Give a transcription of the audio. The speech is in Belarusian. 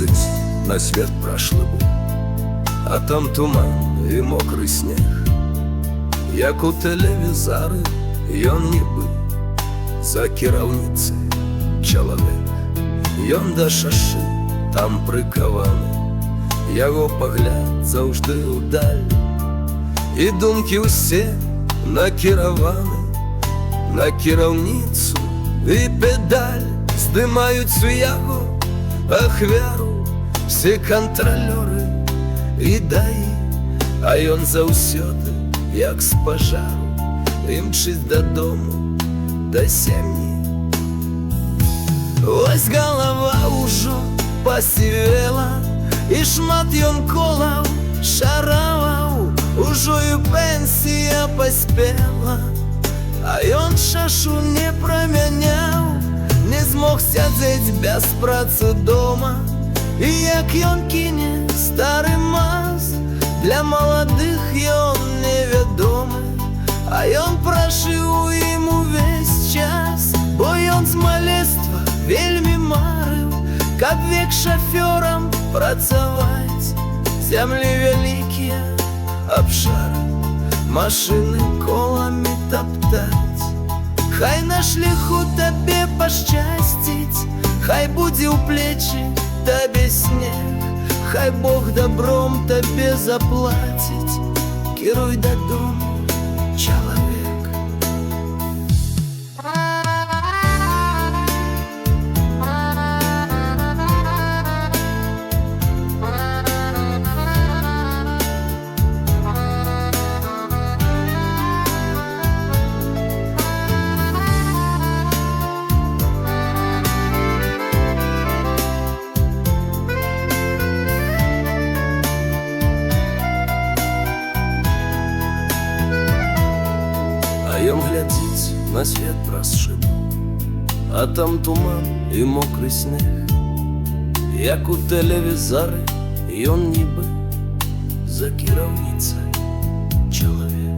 глядзіць на свет прашлы быў, а там туман і мокры снег. Як у тэлевізары ён нібы за кіраўніцай чалавек. Ён да шашы там прыкаваны, яго пагляд заўжды ўдаль, і думкі ўсе накіраваны на кіраўніцу і педаль. Здымаюць у яго ахвяру все кантралёры і даі, а ён заўсёды, як з пажару, імчыць дадому да сям'і. Вось галава ўжо пасівела, і шмат ён колаў шараваў, ужо і пенсія паспела, а ён шашу не прамяняў. Не змог сядзець без працы дома, і як ён кіне стары маз, для маладых ён невядомы, а ён пражыў ім увесь час. Бо ён з маленства вельмі марыў, каб век шафёрам працаваць. Зямлі вялікія абшары, машыны коламі таптаць. Хай на шляху табе пашчасціць, хай будзе ў плечы табе снег, хай Бог добром табе заплаціць. Кіруй дадому, чалавек. Ён глядзіць на свет праз шыбу, а там туман і мокры снег. Як у тэлевізары ён нібы за кіраўніцай чалавек.